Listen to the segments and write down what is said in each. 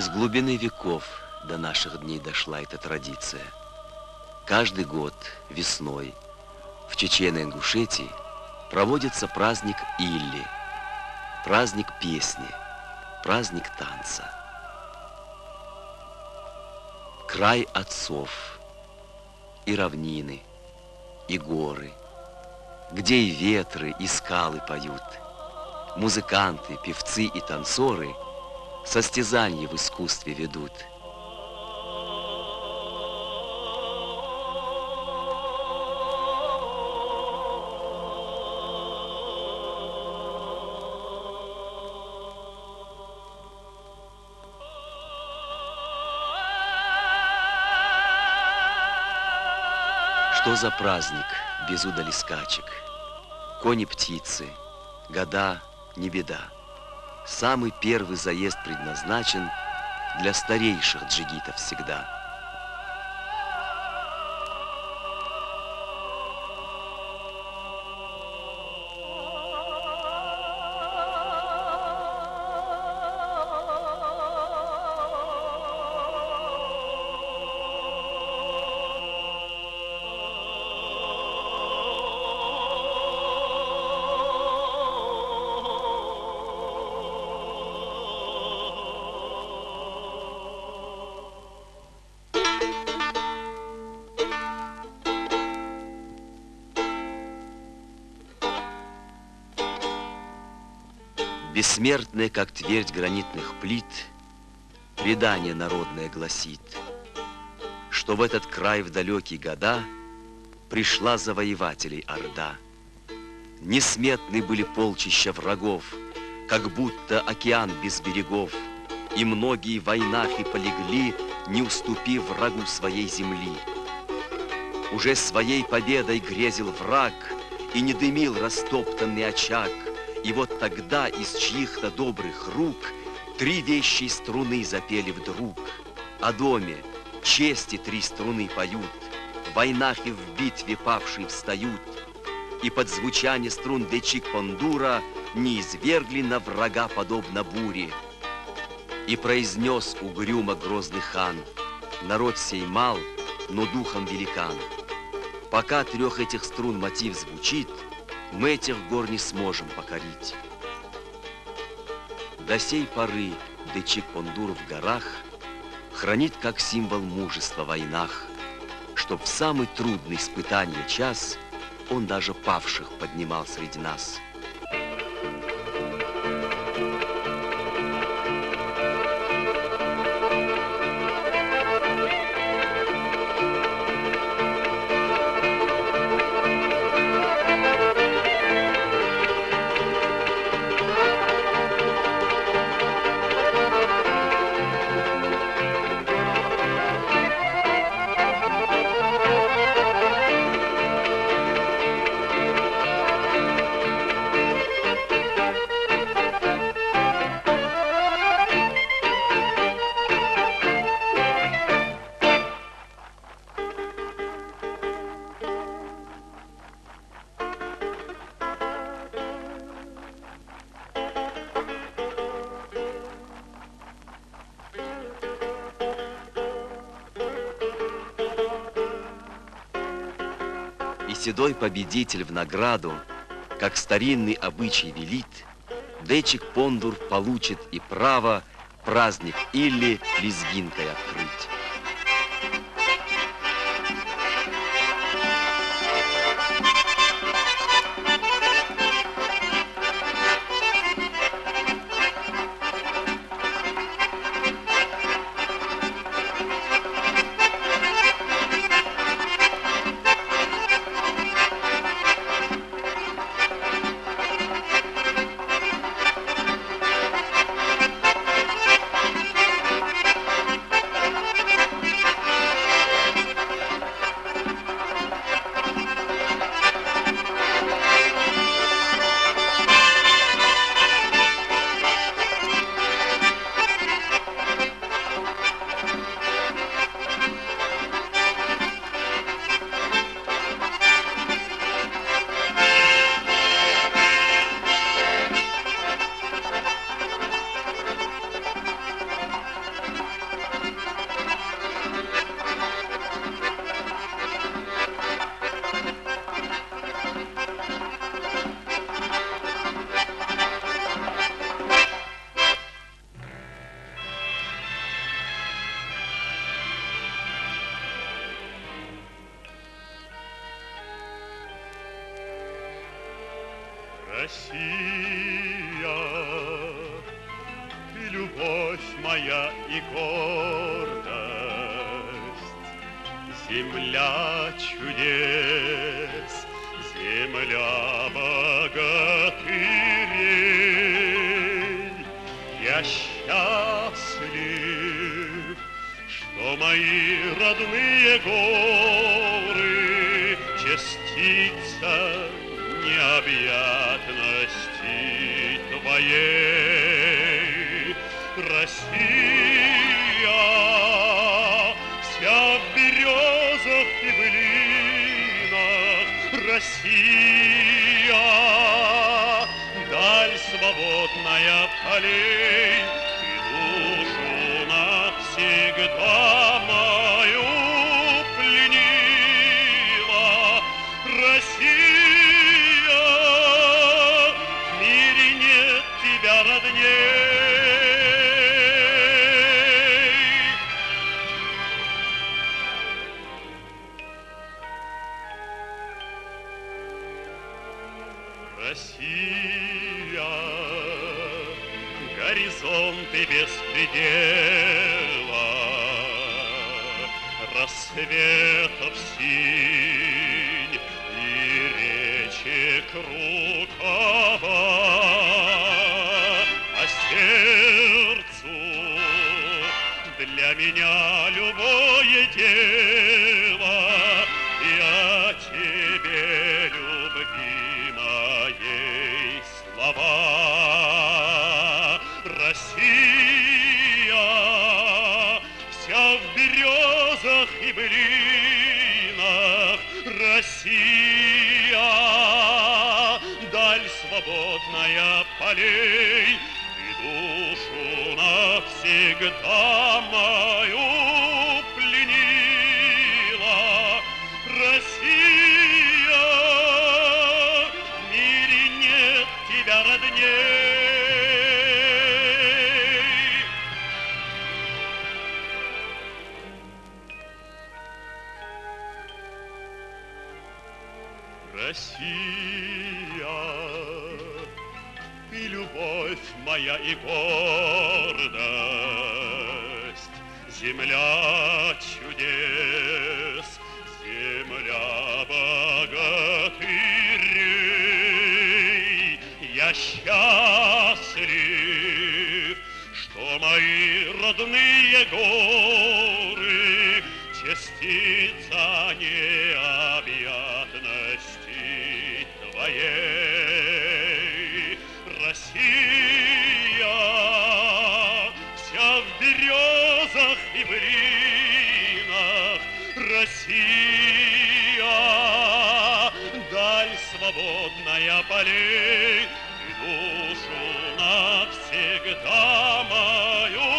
Из глубины веков до наших дней дошла эта традиция. Каждый год весной в Чечено-Ингушетии проводится праздник Илли, праздник песни, праздник танца. Край отцов, и равнины, и горы, где и ветры, и скалы поют. Музыканты, певцы и танцоры состязания в искусстве ведут. Что за праздник без удали скачек? Кони-птицы, года не беда. Самый первый заезд предназначен для старейших джигитов всегда. Бессмертная, как твердь гранитных плит, предание народное гласит, что в этот край в далекие года пришла завоевателей орда. Несметны были полчища врагов, как будто океан без берегов, и многие в войнах и полегли, не уступив врагу своей земли. Уже своей победой грезил враг, и не дымил растоптанный очаг. И вот тогда из чьих-то добрых рук 3 вещие струны запели вдруг. О доме, чести 3 струны поют, в войнах и в битве павшие встают. И под звучание струн Дечик-Пондура не извергли на врага подобно буре. И произнес угрюмо грозный хан: народ сей мал, но духом великан. Пока 3 этих струн мотив звучит, мы этих гор не сможем покорить. До сей поры Дечик-Пондур в горах хранит как символ мужества в войнах, чтоб в самый трудный испытание час он даже павших поднимал среди нас. И седой победитель в награду, как старинный обычай велит, Дечик-Пондур получит и право праздник Илли лезгинкой открыть. Россия, ты любовь моя и гордость, земля чудес, земля богатырей. Я счастлив, что мои родные горы частица необъятности твоей. Россия, вся в березах и блинах, Россия, даль свободная полей, и душу навсегда мою пленила. Россия, в мире нет тебя родней. Россия, горизонты беспредела, рассветов синь и речек рукава, а сердцу для меня любое дело, я тебе любви моей слова. Россия, вся в березах и блинах, Россия, даль свободная полей, и душу навсегда мою пленила. Россия, в мире нет тебя родней. Россия, ты любовь моя и гордость, земля чудес, земля богатырей. Я счастлив, что мои родные горы частица необъятности твоей. Россия, вся в березах и блинах, Россия, даль свободная полей, и душу навсегда мою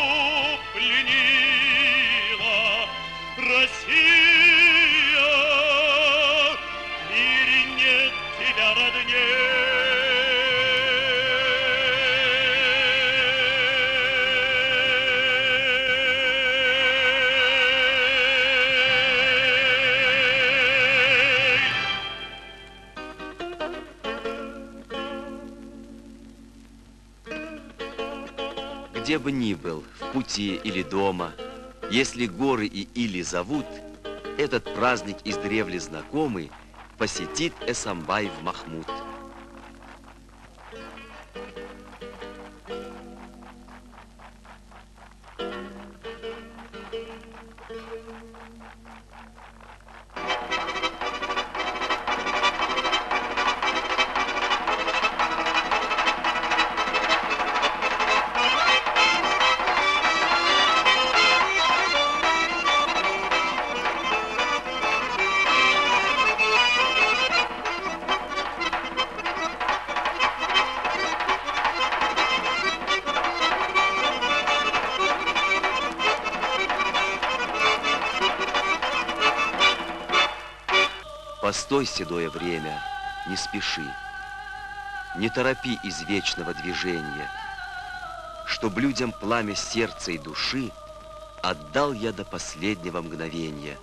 пленила. Россия, в мире нет тебя родней. Где бы ни был, в пути или дома, если горы и или зовут, этот праздник издревле знакомый посетит Эсамбаев Махмуд. Постой, седое время, не спеши, не торопи извечного движения, чтоб людям пламя сердца и души отдал я до последнего мгновения.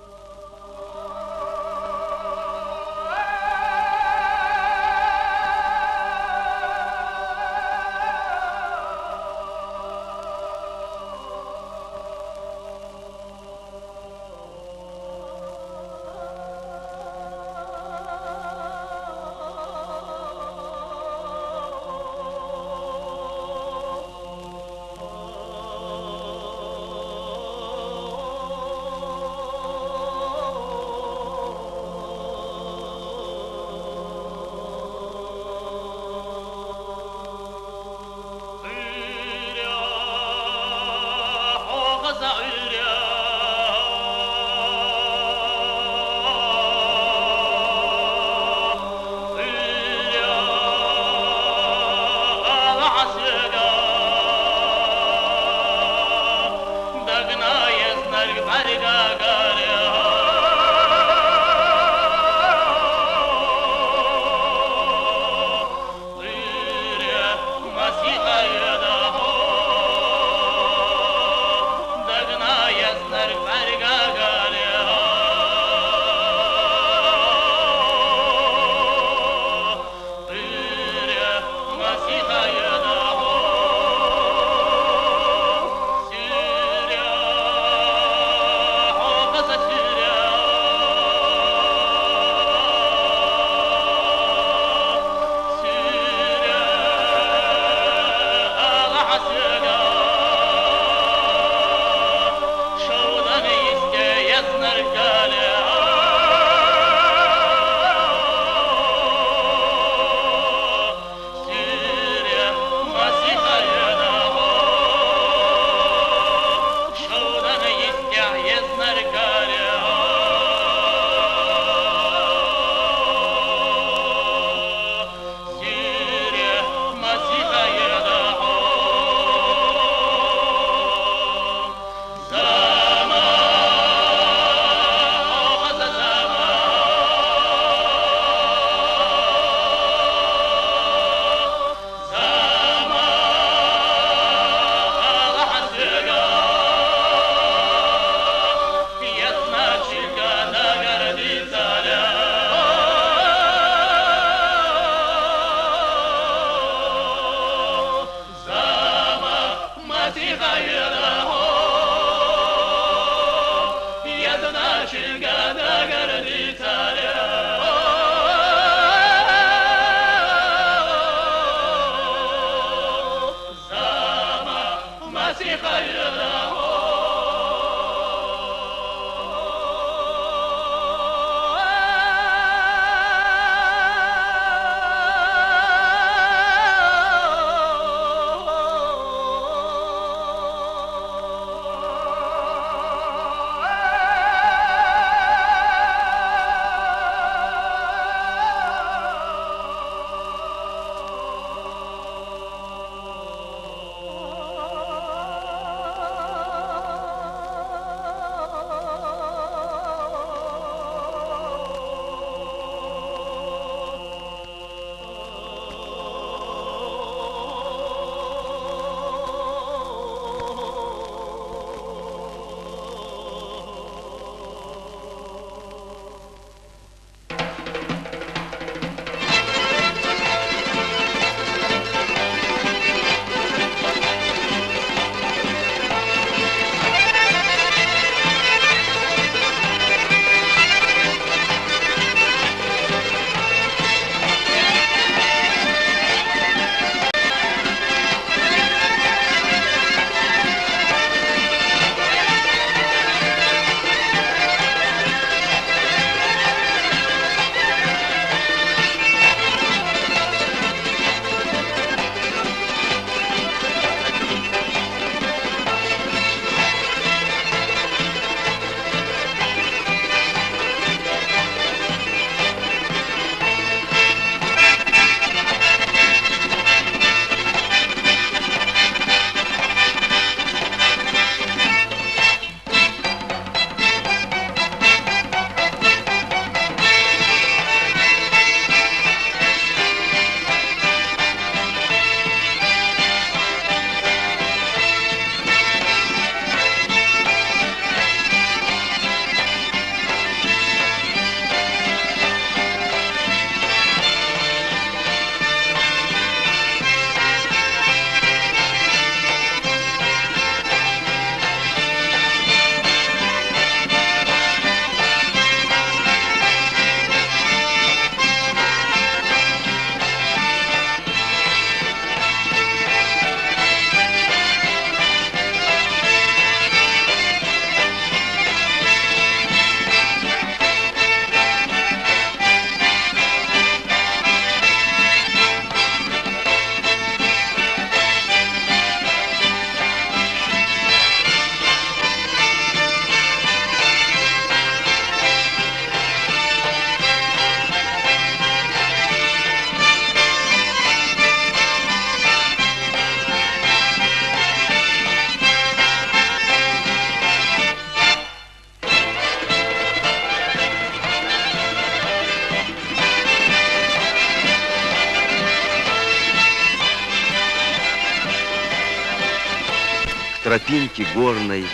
тропинке горной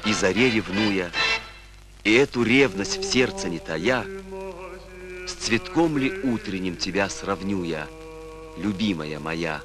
и заре ревнуя, и эту ревность в сердце не тая, с цветком ли утренним тебя сравню я, любимая моя?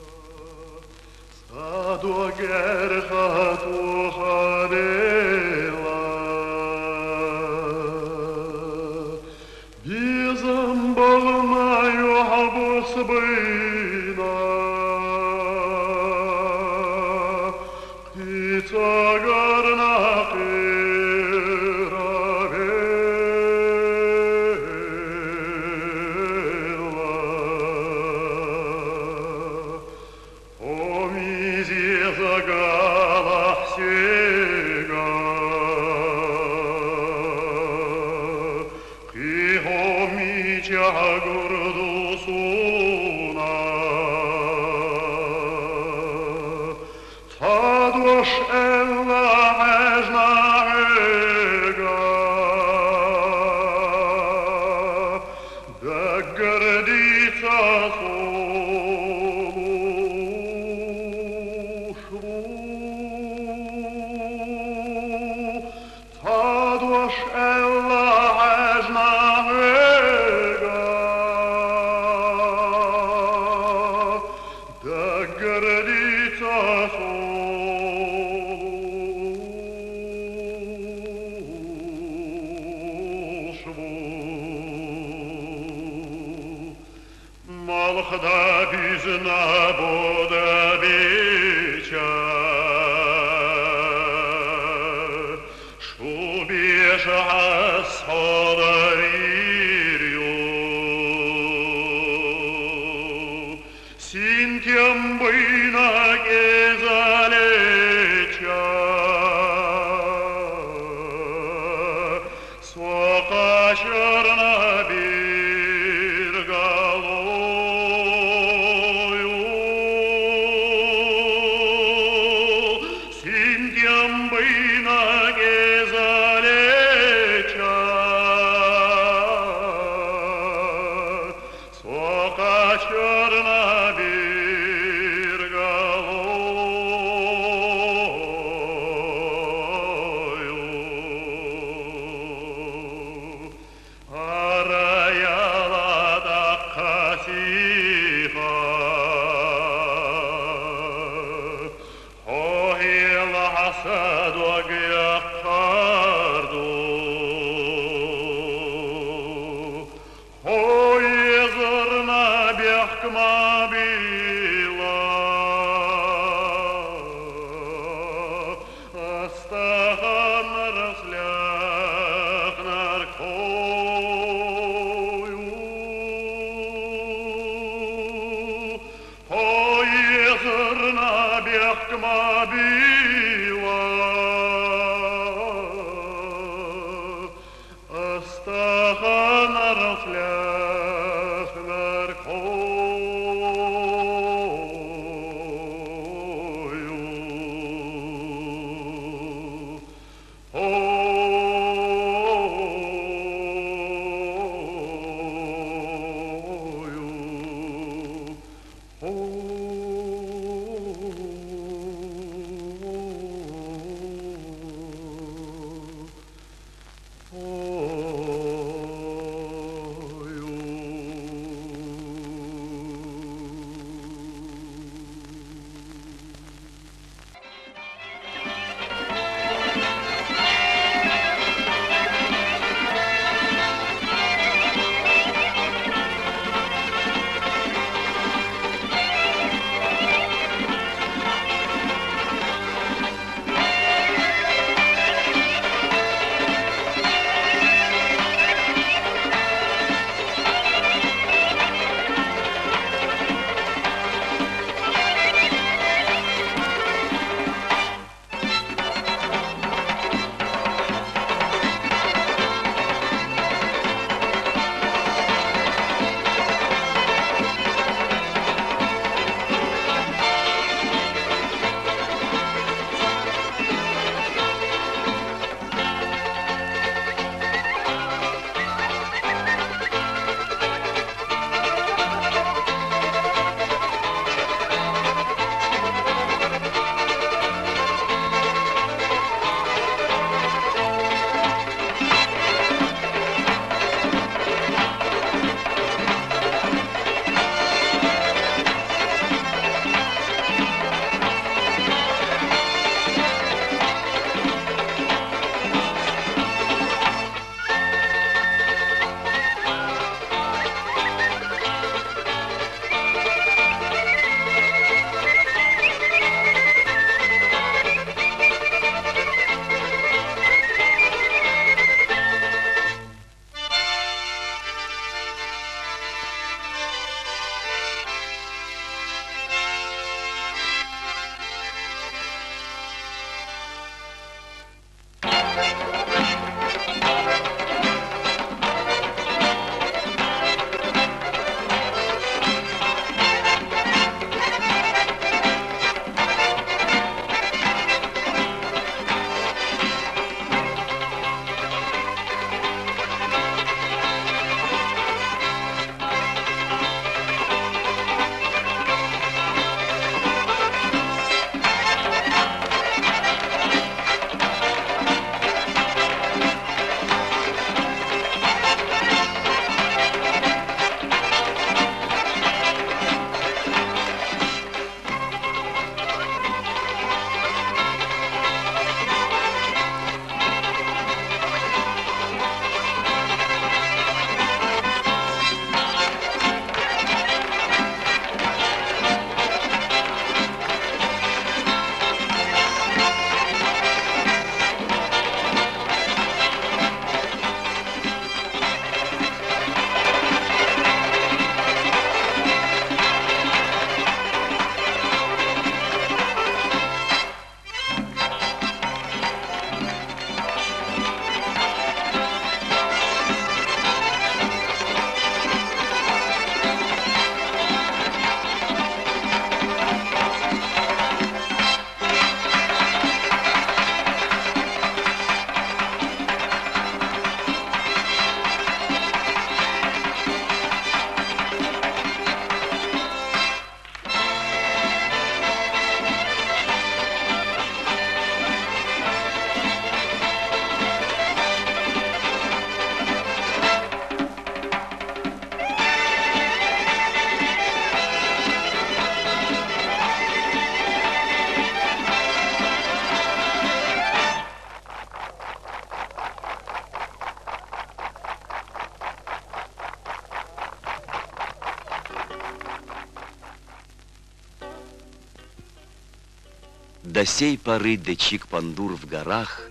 До сей поры Дечик-Пандур в горах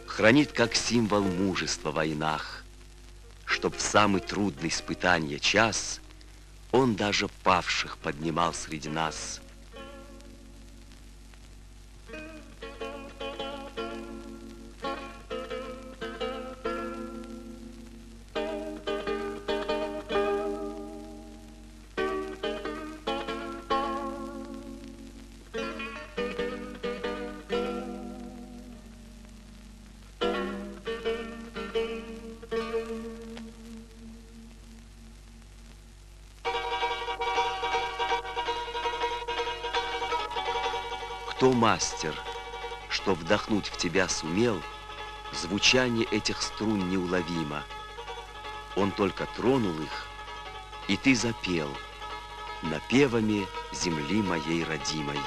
хранит как символ мужества в войнах, чтоб в самый трудный испытанья час он даже павших поднимал среди нас. Кто мастер, что вдохнуть в тебя сумел, звучание этих струн неуловимо. Он только тронул их, и ты запел напевами земли моей родимой.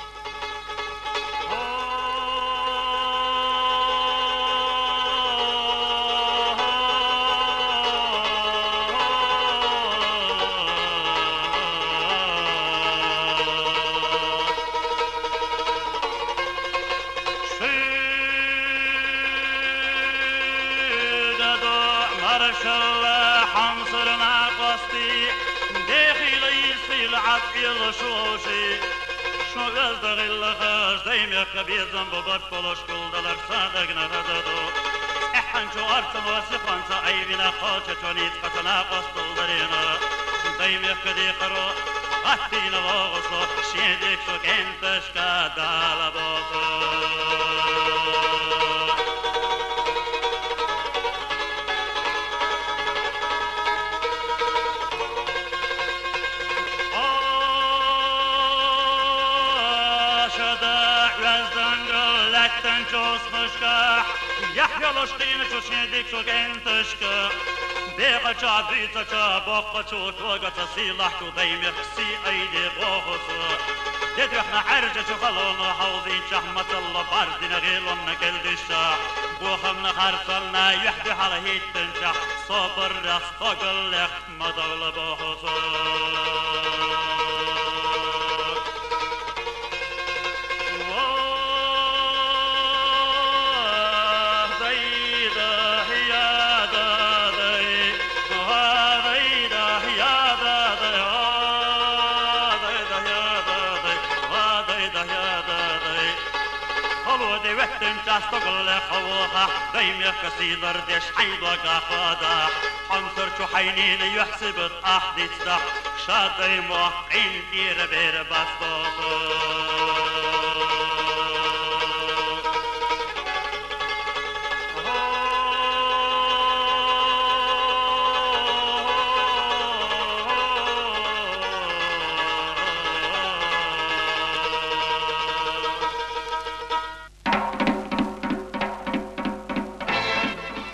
Bierzem bobat kolos kuldalar sadagna hadado Ehan şu artım vasıfansa ayvina koça çonit katana kostuldarina Daymek kadi karo Attina vağusu Şedik şu kenteşka dala bosu Yahyalaştığını şu şedik şu genteşke Beğa çadrita ça baqqa şu tvagata silah şu daymek si aydi boğusu Dedvexna harca şu halonu havzin şahmat Allah bardina gilonna geldişa Buhamna harsalna yuhdi hala hittin şah Sabır rastagıllek madavla boğusu استقل خوها دايم كسيدر دش حيضا قافادا حنصر شو حينين يحسب احدي تدح شاطي موقعين دير بير بسطوطو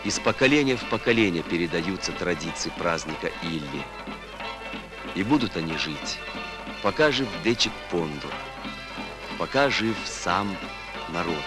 Из поколения в поколение передаются традиции праздника Илли. И будут они жить, пока жив Дечик-Пандур, пока жив сам народ.